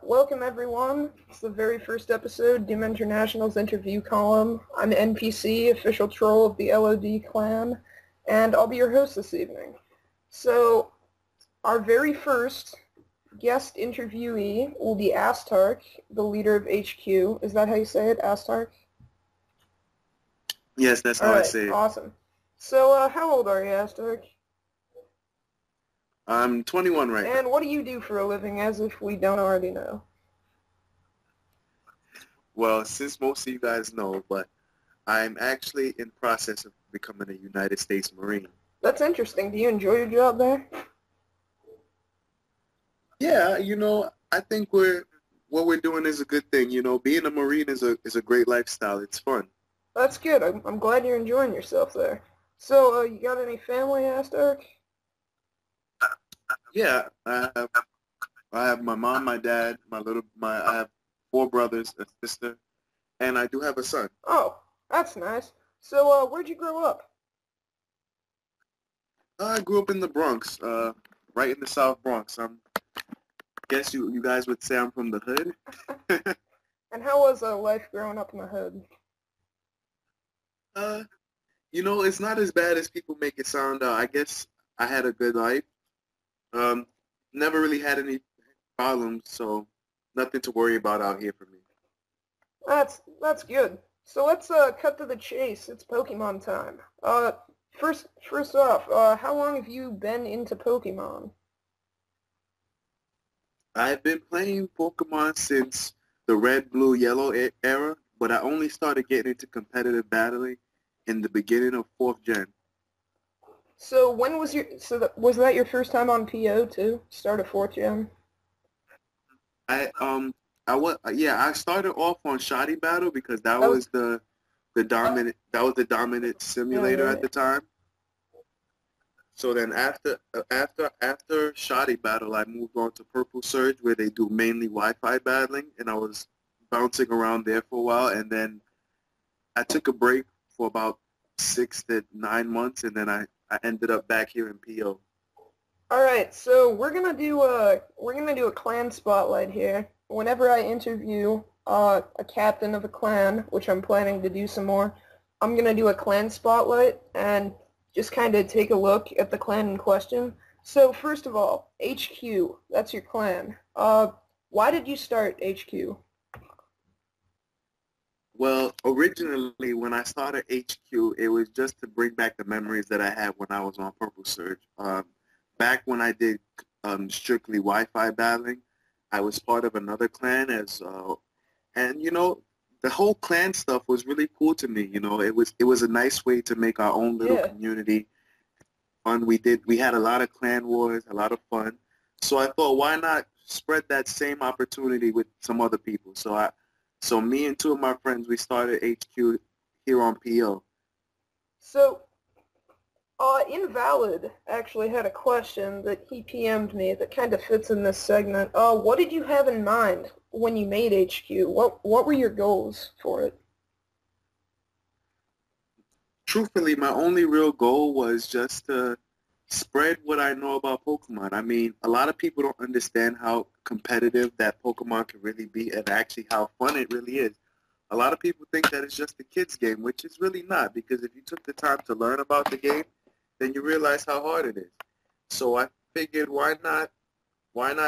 Welcome everyone. It's the very first episode, Doom International's interview column. I'm NPC, official troll of the LOD clan, and I'll be your host this evening. So, our very first guest interviewee will be Astark, the leader of HQ. Is that how you say it, Astark? Yes, that's how I Alright, say it. awesome. So, how old are you, Astark? I'm 21 right now. And what do you do for a living, as if we don't already know? Well, since most of you guys know, but I'm actually in process of becoming a United States Marine. That's interesting. Do you enjoy your job there? Yeah, I think what we're doing is a good thing. Being a Marine is a great lifestyle. It's fun. That's good. I'm glad you're enjoying yourself there. So, you got any family, Astark? Yeah, I have my mom, my dad, I have four brothers, a sister, and I do have a son. Oh, that's nice. So, where'd you grow up? I grew up in the Bronx, right in the South Bronx. Guess you guys would say I'm from the hood. And how was life growing up in the hood? Uh, it's not as bad as people make it sound. I guess I had a good life. Um, Never really had any problems, so nothing to worry about out here for me. That's good. So let's cut to the chase. It's Pokemon time. First off, how long have you been into Pokemon? I've been playing Pokemon since the Red, Blue, Yellow era, but I only started getting into competitive battling in the beginning of 4th Gen. So when was was that your first time on PO too? Start of fourth gen? I I was yeah I started off on Shoddy Battle because that That was was the dominant yeah, simulator at right. the time. So then after Shoddy Battle, I moved on to Purple Surge where they do mainly Wi-Fi battling, and I was bouncing around there for a while, and then I took a break for about 6 to 9 months, and then I ended up back here in PO. All right, so we're gonna do a clan spotlight here. Whenever I interview a captain of a clan, which I'm planning to do some more, I'm gonna do a clan spotlight and just kind of take a look at the clan in question. So first of all, HQ, that's your clan. Why did you start HQ? Well, originally when I started HQ, it was just to bring back the memories that I had when I was on Purple Surge. Back when I did strictly Wi-Fi battling, I was part of another clan and the whole clan stuff was really cool to me. It was a nice way to make our own little Yeah. community fun. We had a lot of clan wars, a lot of fun. So I thought, why not spread that same opportunity with some other people? So me and two of my friends, we started HQ here on PO. So Invalid actually had a question that he PM'd me that kind of fits in this segment. What did you have in mind when you made HQ? What were your goals for it? Truthfully, my only real goal was just to spread what I know about Pokemon. I mean, a lot of people don't understand how competitive that Pokemon can really be and actually how fun it really is. A lot of people think that it's just a kid's game, which is really not, because if you took the time to learn about the game, then you realize how hard it is. So I figured, why not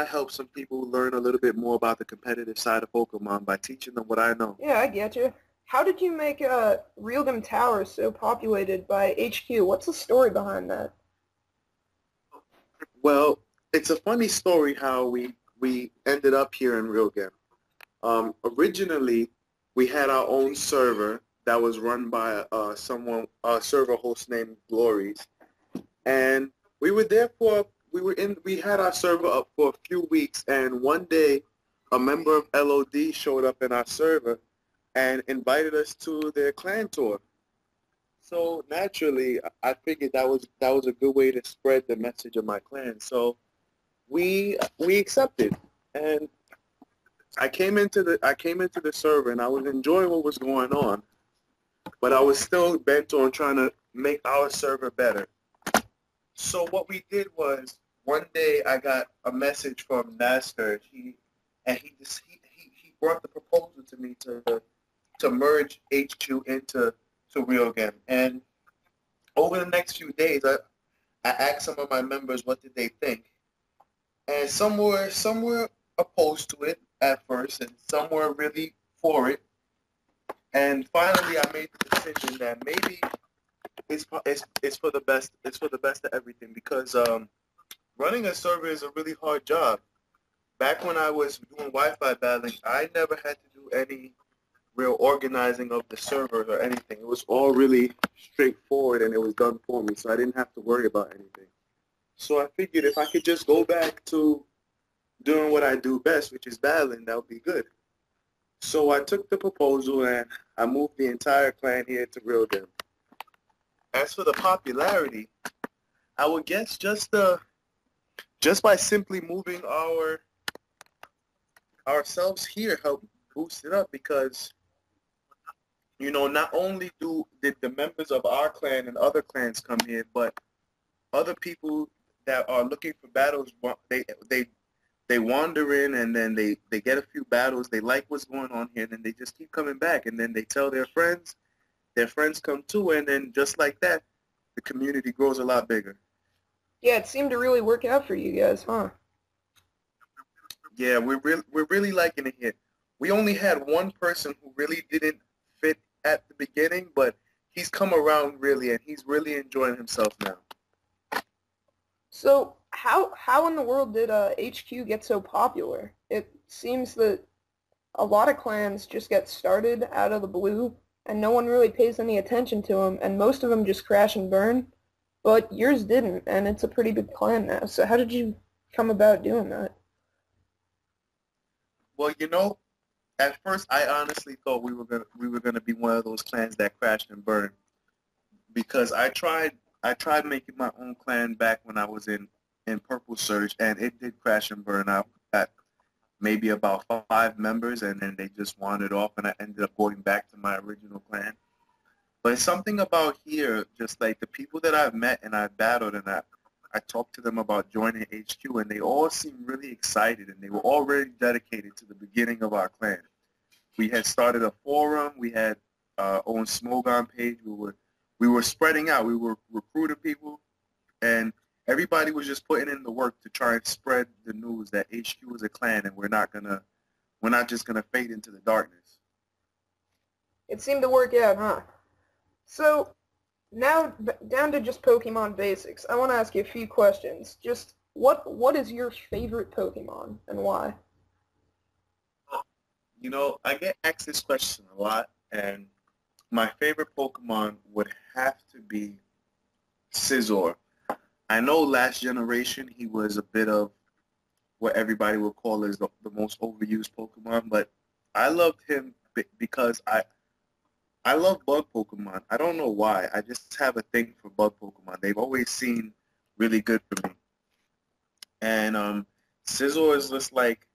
help some people learn a little bit more about the competitive side of Pokemon by teaching them what I know? Yeah, I get you. How did you make Realgam Tower so populated by HQ? What's the story behind that? Well, it's a funny story how we ended up here in Real Game. Originally, we had our own server that was run by a server host named Glories, and we had our server up for a few weeks, and one day, a member of LOD showed up in our server and invited us to their clan tour. So naturally, I figured that was a good way to spread the message of my clan. So we accepted, and I came into the server and I was enjoying what was going on, but I was still bent on trying to make our server better. So what we did was one day I got a message from Master. and he brought the proposal to me to merge HQ into Real Game. And over the next few days, I asked some of my members what did they think, and some were opposed to it at first, and some were really for it. And finally, I made the decision that maybe it's for the best. It's for the best of everything because running a server is a really hard job. Back when I was doing Wi-Fi battling, I never had to do any real organizing of the servers or anything. It was all really straightforward and it was done for me, so I didn't have to worry about anything. So I figured if I could just go back to doing what I do best, which is battling, that would be good. So I took the proposal and I moved the entire clan here to Real Dem. As for the popularity, I would guess just by simply moving ourselves here helped boost it up because not only did the members of our clan and other clans come here, but other people that are looking for battles, they wander in and then they get a few battles, they like what's going on here, and then they just keep coming back, and then they tell their friends come too, and then just like that, the community grows a lot bigger. Yeah, it seemed to really work out for you guys, huh? Yeah, we're really liking it here. We only had one person who really didn't fit at the beginning, but he's come around really, and he's really enjoying himself now. So how in the world did HQ get so popular? It seems that a lot of clans just get started out of the blue, and no one really pays any attention to them, and most of them just crash and burn. But yours didn't, and it's a pretty big clan now. So how did you come about doing that? Well, at first I honestly thought we were gonna be one of those clans that crashed and burned because I tried making my own clan back when I was in Purple Surge, and it did crash and burn out at maybe about 5 members, and then they just wandered off, and I ended up going back to my original clan. But it's something about here, just like the people that I've met and I've battled, and I talked to them about joining HQ, and they all seemed really excited, and they were already dedicated to the beginning of our clan. We had started a forum. We had our own Smogon page. We were spreading out. We were recruiting people, and everybody was just putting in the work to try and spread the news that HQ is a clan, and we're not just gonna fade into the darkness. It seemed to work out, huh? So now down to just Pokemon basics. I want to ask you a few questions. Just what is your favorite Pokemon and why? I get asked this question a lot, and my favorite Pokemon would have to be Scizor. I know last generation he was a bit of what everybody would call as the most overused Pokemon, but I loved him because I love bug Pokemon. I don't know why. I just have a thing for bug Pokemon. They've always seemed really good for me. And Scizor is just like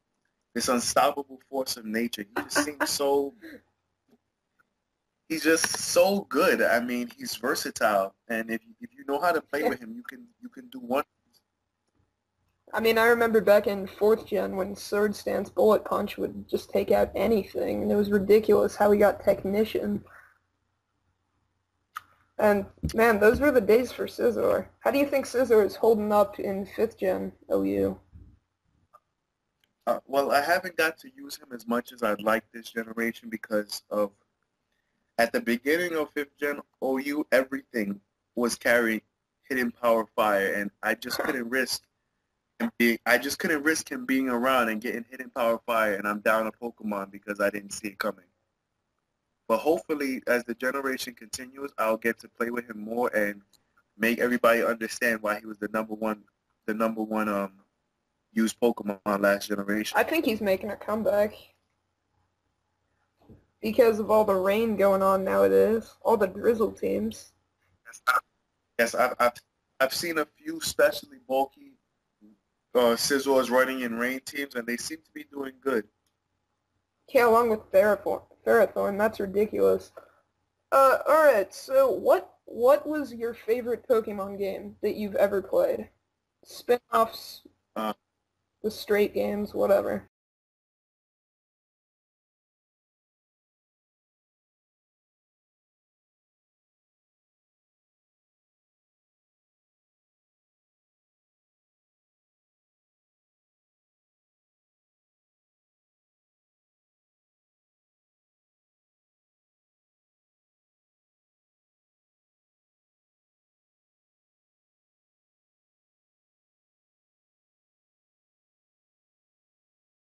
this unstoppable force of nature. He's just so good. I mean, he's versatile, and if you know how to play with him, you can do one. I mean, I remember back in 4th gen when Sword Stance Bullet Punch would just take out anything, and it was ridiculous how he got Technician. And, man, those were the days for Scizor. How do you think Scizor is holding up in 5th gen OU? Well, I haven't got to use him as much as I'd like this generation because of at the beginning of 5th gen OU, everything was carrying hidden power fire, and I just couldn't risk him being around and getting hidden power fire, and I'm down a Pokemon because I didn't see it coming. But hopefully, as the generation continues, I'll get to play with him more and make everybody understand why he was the number one used Pokemon last generation. I think he's making a comeback because of all the rain going on nowadays, all the drizzle teams. Yes, I've seen a few specially bulky Scizors running in rain teams, and they seem to be doing good. Yeah, along with Ferrothorn, that's ridiculous. Alright, so what was your favorite Pokemon game that you've ever played? Spin-offs, Uh, the straight games, whatever.